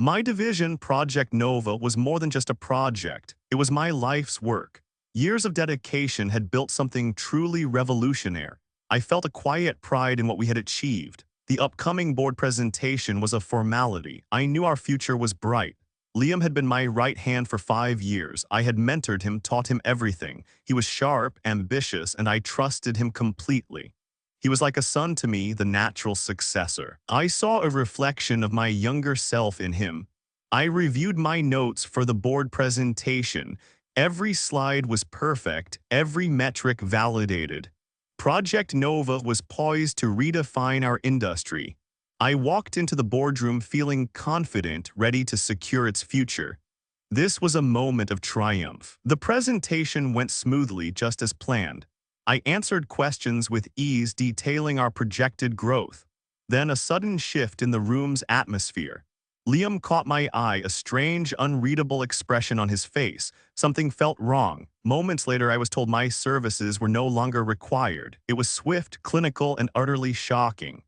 My division, Project Nova, was more than just a project. It was my life's work. Years of dedication had built something truly revolutionary. I felt a quiet pride in what we had achieved. The upcoming board presentation was a formality. I knew our future was bright. Liam had been my right hand for 5 years. I had mentored him, taught him everything. He was sharp, ambitious, and I trusted him completely. He was like a son to me, the natural successor. I saw a reflection of my younger self in him. I reviewed my notes for the board presentation. Every slide was perfect, every metric validated. Project Nova was poised to redefine our industry. I walked into the boardroom feeling confident, ready to secure its future. This was a moment of triumph. The presentation went smoothly, just as planned. I answered questions with ease, detailing our projected growth. Then a sudden shift in the room's atmosphere. Liam caught my eye, a strange, unreadable expression on his face. Something felt wrong. Moments later, I was told my services were no longer required. It was swift, clinical, and utterly shocking.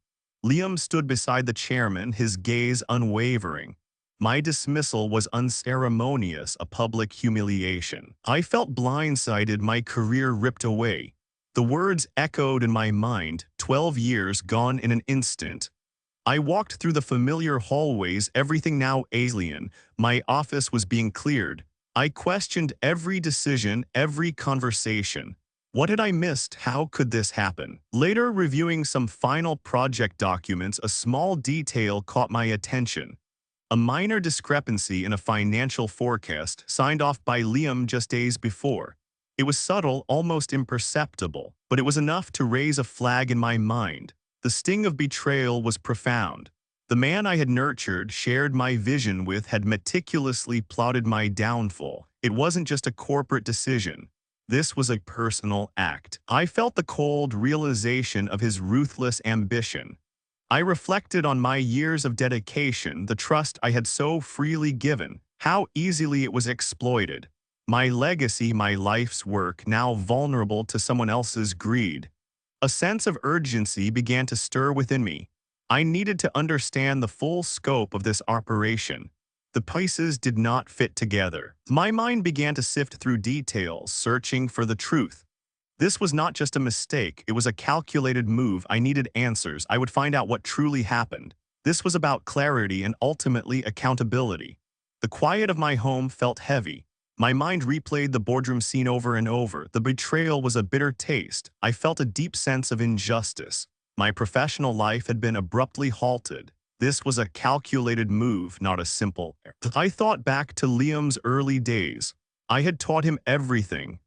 Liam stood beside the chairman, his gaze unwavering. My dismissal was unceremonious, a public humiliation. I felt blindsided, my career ripped away. The words echoed in my mind, 12 years gone in an instant. I walked through the familiar hallways, everything now alien. My office was being cleared. I questioned every decision, every conversation. What had I missed? How could this happen? Later, reviewing some final project documents, a small detail caught my attention. A minor discrepancy in a financial forecast signed off by Liam just days before. It was subtle, almost imperceptible, but it was enough to raise a flag in my mind. The sting of betrayal was profound. The man I had nurtured, shared my vision with, had meticulously plotted my downfall. It wasn't just a corporate decision. This was a personal act. I felt the cold realization of his ruthless ambition. I reflected on my years of dedication, the trust I had so freely given, how easily it was exploited. My legacy, my life's work, now vulnerable to someone else's greed. A sense of urgency began to stir within me. I needed to understand the full scope of this operation. The pieces did not fit together. My mind began to sift through details, searching for the truth. This was not just a mistake, it was a calculated move. I needed answers. I would find out what truly happened. This was about clarity and ultimately accountability. The quiet of my home felt heavy. My mind replayed the boardroom scene over and over. The betrayal was a bitter taste. I felt a deep sense of injustice. My professional life had been abruptly halted. This was a calculated move, not a simple error. I thought back to Liam's early days. I had taught him everything.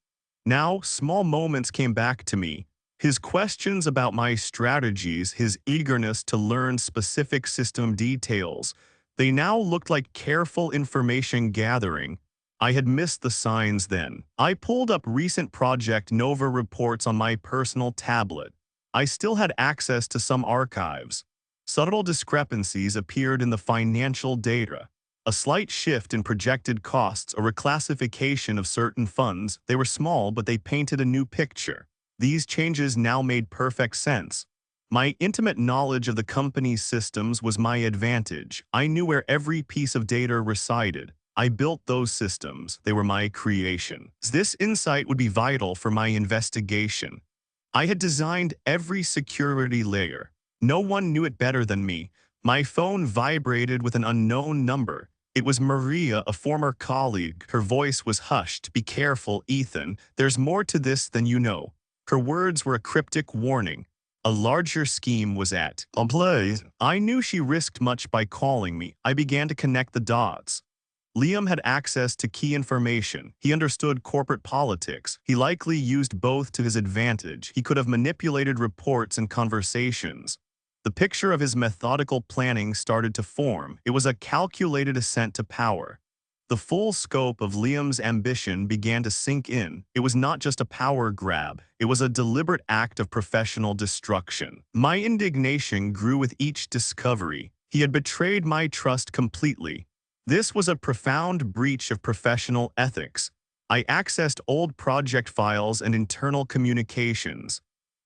Now, small moments came back to me. His questions about my strategies, his eagerness to learn specific system details. They now looked like careful information gathering. I had missed the signs then. I pulled up recent Project Nova reports on my personal tablet. I still had access to some archives. Subtle discrepancies appeared in the financial data. A slight shift in projected costs, a reclassification of certain funds. They were small, but they painted a new picture. These changes now made perfect sense. My intimate knowledge of the company's systems was my advantage. I knew where every piece of data resided. I built those systems. They were my creation. This insight would be vital for my investigation. I had designed every security layer. No one knew it better than me. My phone vibrated with an unknown number. It was Maria, a former colleague. Her voice was hushed. "Be careful, Ethan. There's more to this than you know." Her words were a cryptic warning. A larger scheme was at play. I knew she risked much by calling me. I began to connect the dots. Liam had access to key information. He understood corporate politics. He likely used both to his advantage. He could have manipulated reports and conversations. The picture of his methodical planning started to form. It was a calculated ascent to power. The full scope of Liam's ambition began to sink in. It was not just a power grab. It was a deliberate act of professional destruction. My indignation grew with each discovery. He had betrayed my trust completely. This was a profound breach of professional ethics. I accessed old project files and internal communications.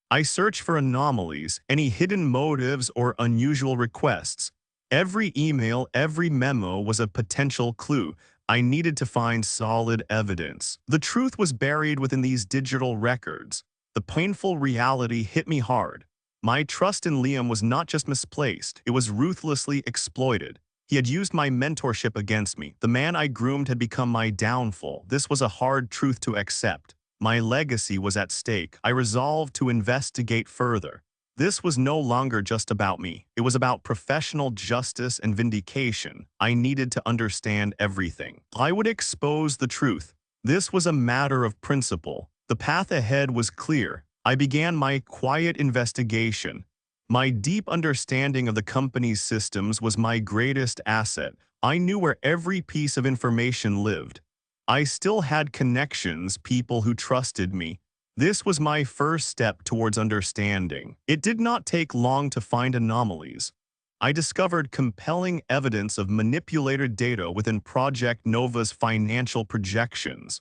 I searched for anomalies, any hidden motives or unusual requests. Every email, every memo was a potential clue. I needed to find solid evidence. The truth was buried within these digital records. The painful reality hit me hard. My trust in Liam was not just misplaced, it was ruthlessly exploited. He had used my mentorship against me. The man I groomed had become my downfall. This was a hard truth to accept. My legacy was at stake. I resolved to investigate further. This was no longer just about me. It was about professional justice and vindication. I needed to understand everything. I would expose the truth. This was a matter of principle. The path ahead was clear. I began my quiet investigation. My deep understanding of the company's systems was my greatest asset. I knew where every piece of information lived. I still had connections, people who trusted me. This was my first step towards understanding. It did not take long to find anomalies. I discovered compelling evidence of manipulated data within Project Nova's financial projections.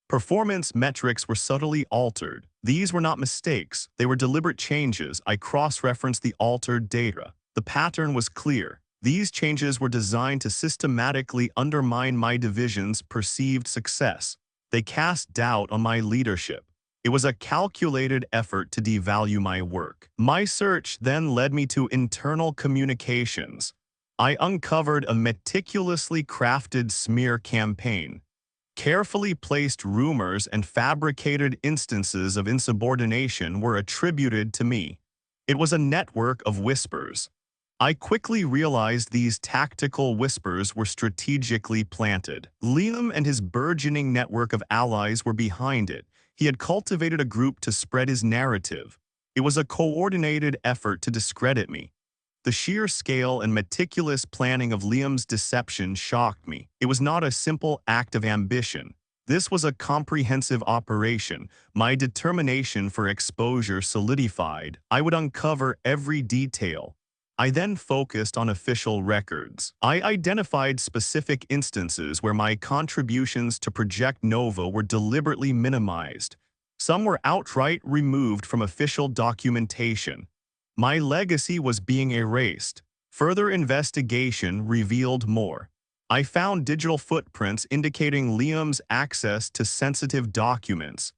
Performance metrics were subtly altered. These were not mistakes, they were deliberate changes. I cross-referenced the altered data. The pattern was clear. These changes were designed to systematically undermine my division's perceived success. They cast doubt on my leadership. It was a calculated effort to devalue my work. My search then led me to internal communications. I uncovered a meticulously crafted smear campaign. Carefully placed rumors and fabricated instances of insubordination were attributed to me. It was a network of whispers. I quickly realized these tactical whispers were strategically planted. Liam and his burgeoning network of allies were behind it. He had cultivated a group to spread his narrative. It was a coordinated effort to discredit me. The sheer scale and meticulous planning of Liam's deception shocked me. It was not a simple act of ambition. This was a comprehensive operation. My determination for exposure solidified. I would uncover every detail. I then focused on official records. I identified specific instances where my contributions to Project Nova were deliberately minimized. Some were outright removed from official documentation. My legacy was being erased. Further investigation revealed more. I found digital footprints indicating Liam's access to sensitive documents.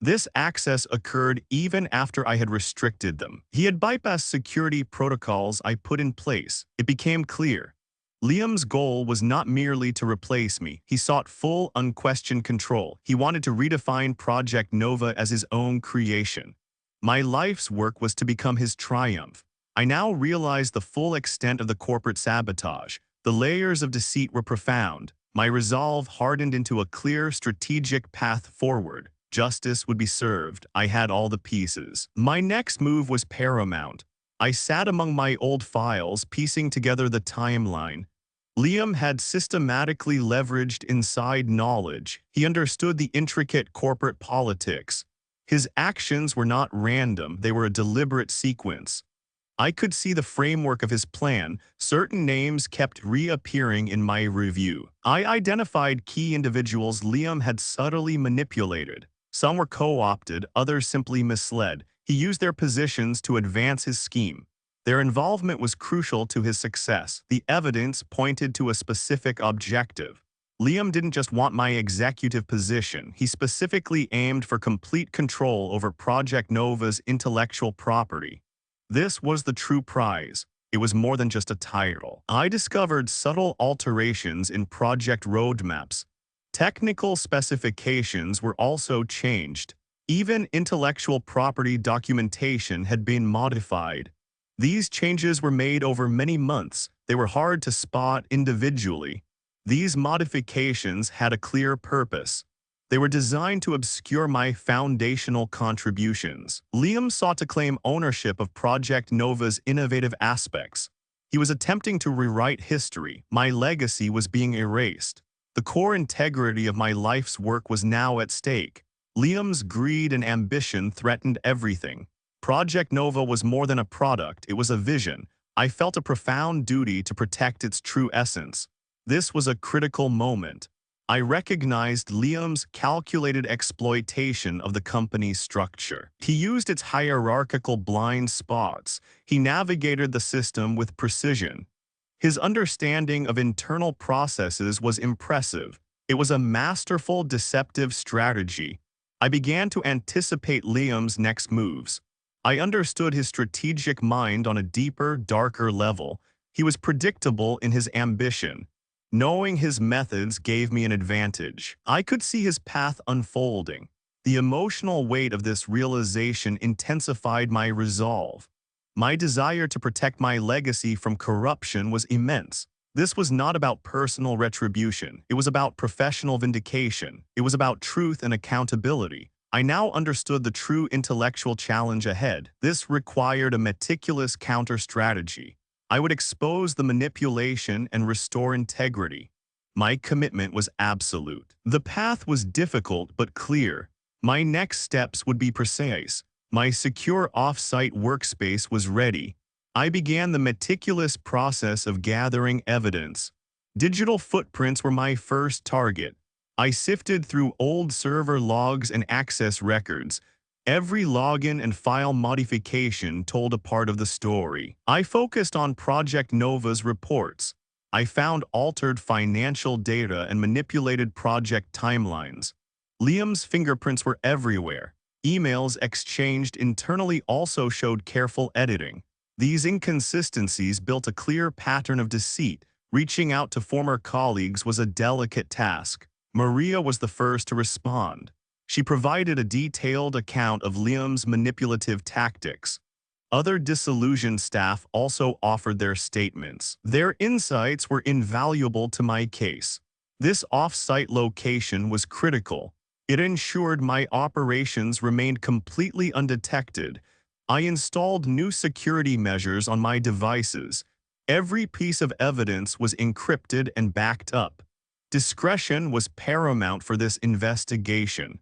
This access occurred even after I had restricted them. He had bypassed security protocols I put in place. It became clear. Liam's goal was not merely to replace me. He sought full, unquestioned control. He wanted to redefine Project Nova as his own creation. My life's work was to become his triumph. I now realized the full extent of the corporate sabotage. The layers of deceit were profound. My resolve hardened into a clear, strategic path forward. Justice would be served. I had all the pieces. My next move was paramount. I sat among my old files, piecing together the timeline. Liam had systematically leveraged inside knowledge. He understood the intricate corporate politics. His actions were not random, they were a deliberate sequence. I could see the framework of his plan. Certain names kept reappearing in my review. I identified key individuals Liam had subtly manipulated. Some were co-opted, others simply misled. He used their positions to advance his scheme. Their involvement was crucial to his success. The evidence pointed to a specific objective. Liam didn't just want my executive position, he specifically aimed for complete control over Project Nova's intellectual property. This was the true prize. It was more than just a title. I discovered subtle alterations in project roadmaps. Technical specifications were also changed. Even intellectual property documentation had been modified. These changes were made over many months. They were hard to spot individually. These modifications had a clear purpose. They were designed to obscure my foundational contributions. Liam sought to claim ownership of Project Nova's innovative aspects. He was attempting to rewrite history. My legacy was being erased. The core integrity of my life's work was now at stake. Liam's greed and ambition threatened everything. Project Nova was more than a product, it was a vision. I felt a profound duty to protect its true essence. This was a critical moment. I recognized Liam's calculated exploitation of the company's structure. He used its hierarchical blind spots. He navigated the system with precision. His understanding of internal processes was impressive. It was a masterful deceptive strategy. I began to anticipate Liam's next moves. I understood his strategic mind on a deeper, darker level. He was predictable in his ambition. Knowing his methods gave me an advantage. I could see his path unfolding. The emotional weight of this realization intensified my resolve. My desire to protect my legacy from corruption was immense. This was not about personal retribution. It was about professional vindication. It was about truth and accountability. I now understood the true intellectual challenge ahead. This required a meticulous counter-strategy. I would expose the manipulation and restore integrity. My commitment was absolute. The path was difficult but clear. My next steps would be precise. My secure off-site workspace was ready. I began the meticulous process of gathering evidence. Digital footprints were my first target. I sifted through old server logs and access records. Every login and file modification told a part of the story. I focused on Project Nova's reports. I found altered financial data and manipulated project timelines. Liam's fingerprints were everywhere. Emails exchanged internally also showed careful editing. These inconsistencies built a clear pattern of deceit. Reaching out to former colleagues was a delicate task. Maria was the first to respond. She provided a detailed account of Liam's manipulative tactics. Other disillusioned staff also offered their statements. Their insights were invaluable to my case. This off-site location was critical. It ensured my operations remained completely undetected. I installed new security measures on my devices. Every piece of evidence was encrypted and backed up. Discretion was paramount for this investigation.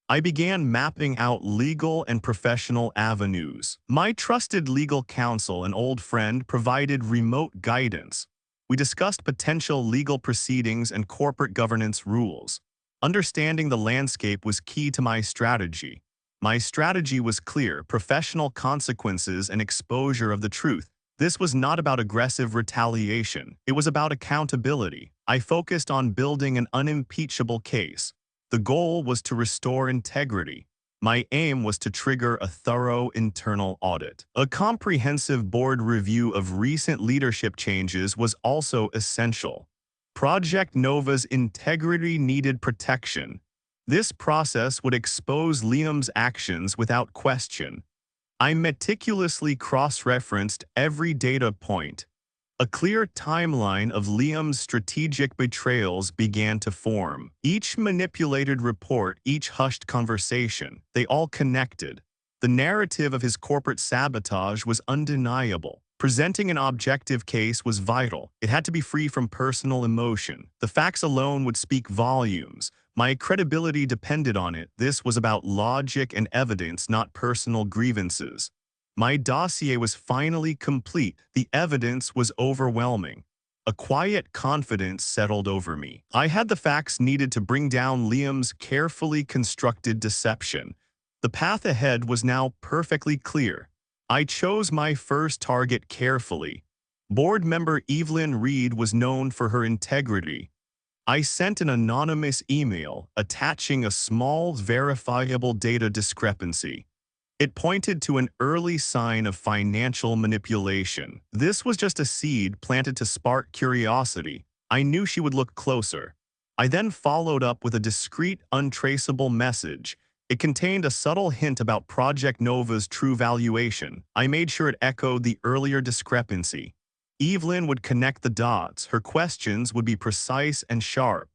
I began mapping out legal and professional avenues. My trusted legal counsel and old friend provided remote guidance. We discussed potential legal proceedings and corporate governance rules. Understanding the landscape was key to my strategy. My strategy was clear: professional consequences and exposure of the truth. This was not about aggressive retaliation. It was about accountability. I focused on building an unimpeachable case. The goal was to restore integrity. My aim was to trigger a thorough internal audit. A comprehensive board review of recent leadership changes was also essential. Project Nova's integrity needed protection. This process would expose Liam's actions without question. I meticulously cross-referenced every data point. A clear timeline of Liam's strategic betrayals began to form. Each manipulated report, each hushed conversation, they all connected. The narrative of his corporate sabotage was undeniable. Presenting an objective case was vital. It had to be free from personal emotion. The facts alone would speak volumes. My credibility depended on it. This was about logic and evidence, not personal grievances. My dossier was finally complete. The evidence was overwhelming. A quiet confidence settled over me. I had the facts needed to bring down Liam's carefully constructed deception. The path ahead was now perfectly clear. I chose my first target carefully. Board member Evelyn Reed was known for her integrity. I sent an anonymous email attaching a small, verifiable data discrepancy. It pointed to an early sign of financial manipulation. This was just a seed planted to spark curiosity. I knew she would look closer. I then followed up with a discreet, untraceable message. It contained a subtle hint about Project Nova's true valuation. I made sure it echoed the earlier discrepancy. Evelyn would connect the dots. Her questions would be precise and sharp.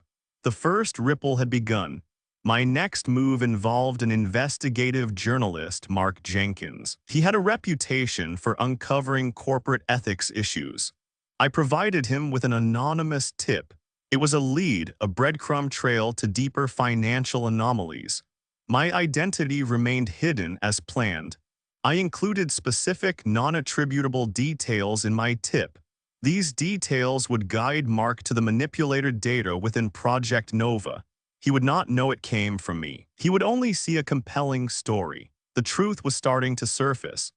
The first ripple had begun. My next move involved an investigative journalist, Mark Jenkins. He had a reputation for uncovering corporate ethics issues. I provided him with an anonymous tip. It was a lead, a breadcrumb trail to deeper financial anomalies. My identity remained hidden as planned. I included specific, non-attributable details in my tip. These details would guide Mark to the manipulated data within Project Nova. He would not know it came from me. He would only see a compelling story. The truth was starting to surface.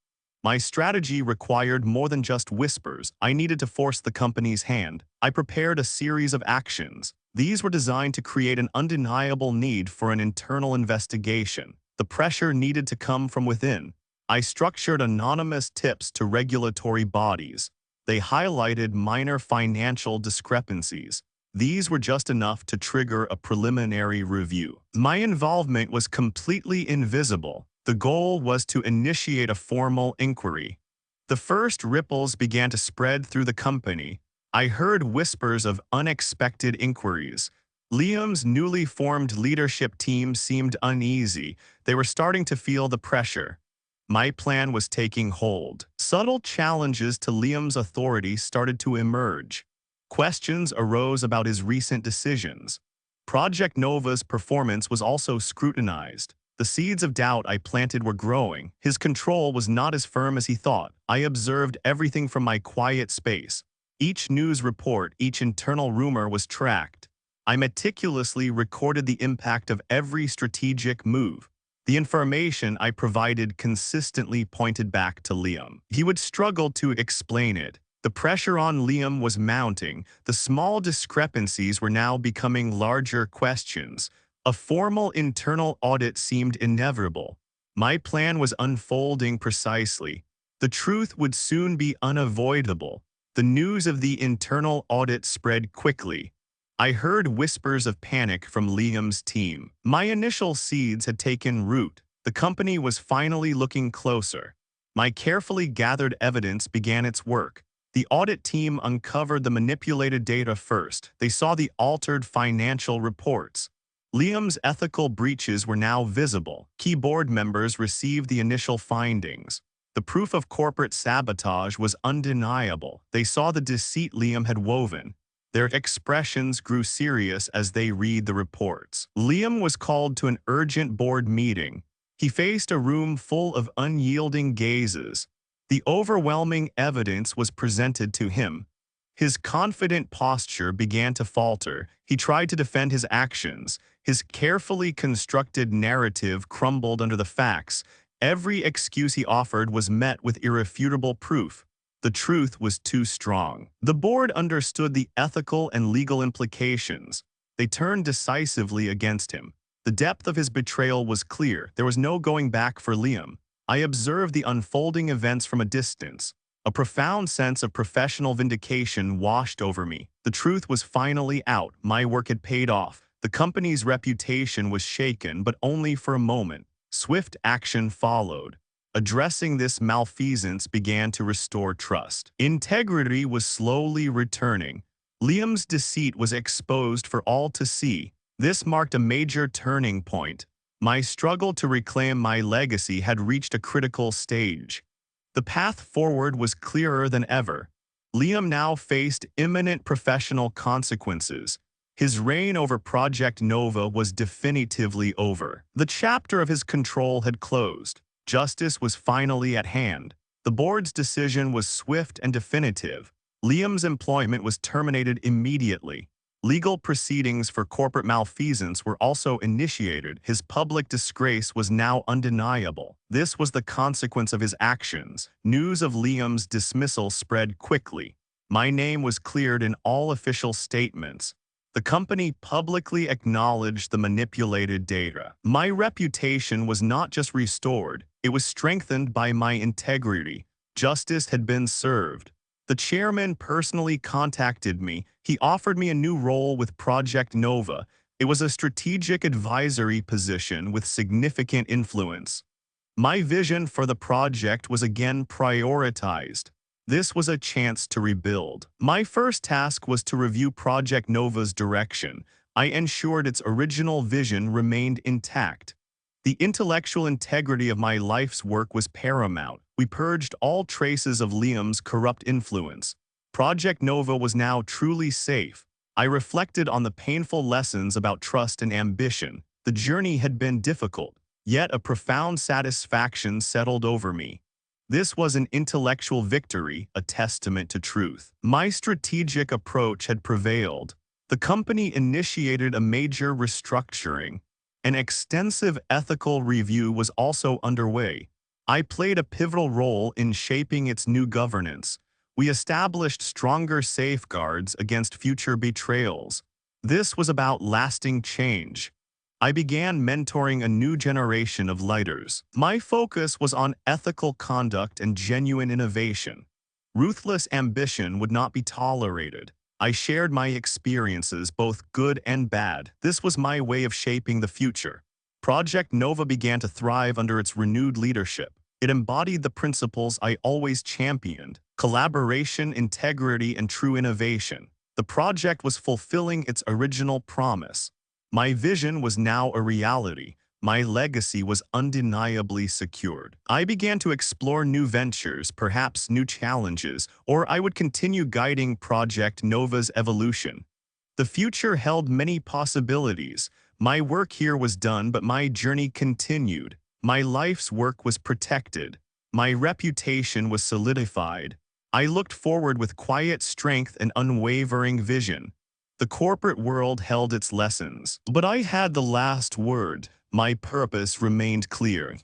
My strategy required more than just whispers. I needed to force the company's hand. I prepared a series of actions. These were designed to create an undeniable need for an internal investigation. The pressure needed to come from within. I structured anonymous tips to regulatory bodies. They highlighted minor financial discrepancies. These were just enough to trigger a preliminary review. My involvement was completely invisible. The goal was to initiate a formal inquiry. The first ripples began to spread through the company. I heard whispers of unexpected inquiries. Liam's newly formed leadership team seemed uneasy. They were starting to feel the pressure. My plan was taking hold. Subtle challenges to Liam's authority started to emerge. Questions arose about his recent decisions. Project Nova's performance was also scrutinized. The seeds of doubt I planted were growing. His control was not as firm as he thought. I observed everything from my quiet space. Each news report, each internal rumor was tracked. I meticulously recorded the impact of every strategic move. The information I provided consistently pointed back to Liam. He would struggle to explain it. The pressure on Liam was mounting. The small discrepancies were now becoming larger questions. A formal internal audit seemed inevitable. My plan was unfolding precisely. The truth would soon be unavoidable. The news of the internal audit spread quickly. I heard whispers of panic from Liam's team. My initial seeds had taken root. The company was finally looking closer. My carefully gathered evidence began its work. The audit team uncovered the manipulated data first. They saw the altered financial reports. Liam's ethical breaches were now visible. Key board members received the initial findings. The proof of corporate sabotage was undeniable. They saw the deceit Liam had woven. Their expressions grew serious as they read the reports. Liam was called to an urgent board meeting. He faced a room full of unyielding gazes. The overwhelming evidence was presented to him. His confident posture began to falter. He tried to defend his actions. His carefully constructed narrative crumbled under the facts. Every excuse he offered was met with irrefutable proof. The truth was too strong. The board understood the ethical and legal implications. They turned decisively against him. The depth of his betrayal was clear. There was no going back for Liam. I observed the unfolding events from a distance. A profound sense of professional vindication washed over me. The truth was finally out. My work had paid off. The company's reputation was shaken, but only for a moment. Swift action followed. Addressing this malfeasance began to restore trust. Integrity was slowly returning. Liam's deceit was exposed for all to see. This marked a major turning point. My struggle to reclaim my legacy had reached a critical stage. The path forward was clearer than ever. Liam now faced imminent professional consequences. His reign over Project Nova was definitively over. The chapter of his control had closed. Justice was finally at hand. The board's decision was swift and definitive. Liam's employment was terminated immediately. Legal proceedings for corporate malfeasance were also initiated. His public disgrace was now undeniable. This was the consequence of his actions. News of Liam's dismissal spread quickly. My name was cleared in all official statements. The company publicly acknowledged the manipulated data. My reputation was not just restored, it was strengthened by my integrity. Justice had been served. The chairman personally contacted me. He offered me a new role with Project Nova. It was a strategic advisory position with significant influence. My vision for the project was again prioritized. This was a chance to rebuild. My first task was to review Project Nova's direction. I ensured its original vision remained intact. The intellectual integrity of my life's work was paramount. We purged all traces of Liam's corrupt influence. Project Nova was now truly safe. I reflected on the painful lessons about trust and ambition. The journey had been difficult, yet a profound satisfaction settled over me. This was an intellectual victory, a testament to truth. My strategic approach had prevailed. The company initiated a major restructuring. An extensive ethical review was also underway. I played a pivotal role in shaping its new governance. We established stronger safeguards against future betrayals. This was about lasting change. I began mentoring a new generation of leaders. My focus was on ethical conduct and genuine innovation. Ruthless ambition would not be tolerated. I shared my experiences, both good and bad. This was my way of shaping the future. Project Nova began to thrive under its renewed leadership. It embodied the principles I always championed: collaboration, integrity, and true innovation. The project was fulfilling its original promise. My vision was now a reality. My legacy was undeniably secured. I began to explore new ventures, perhaps new challenges, or I would continue guiding Project Nova's evolution. The future held many possibilities. My work here was done, but my journey continued. My life's work was protected. My reputation was solidified. I looked forward with quiet strength and unwavering vision. The corporate world held its lessons, but I had the last word. My purpose remained clear.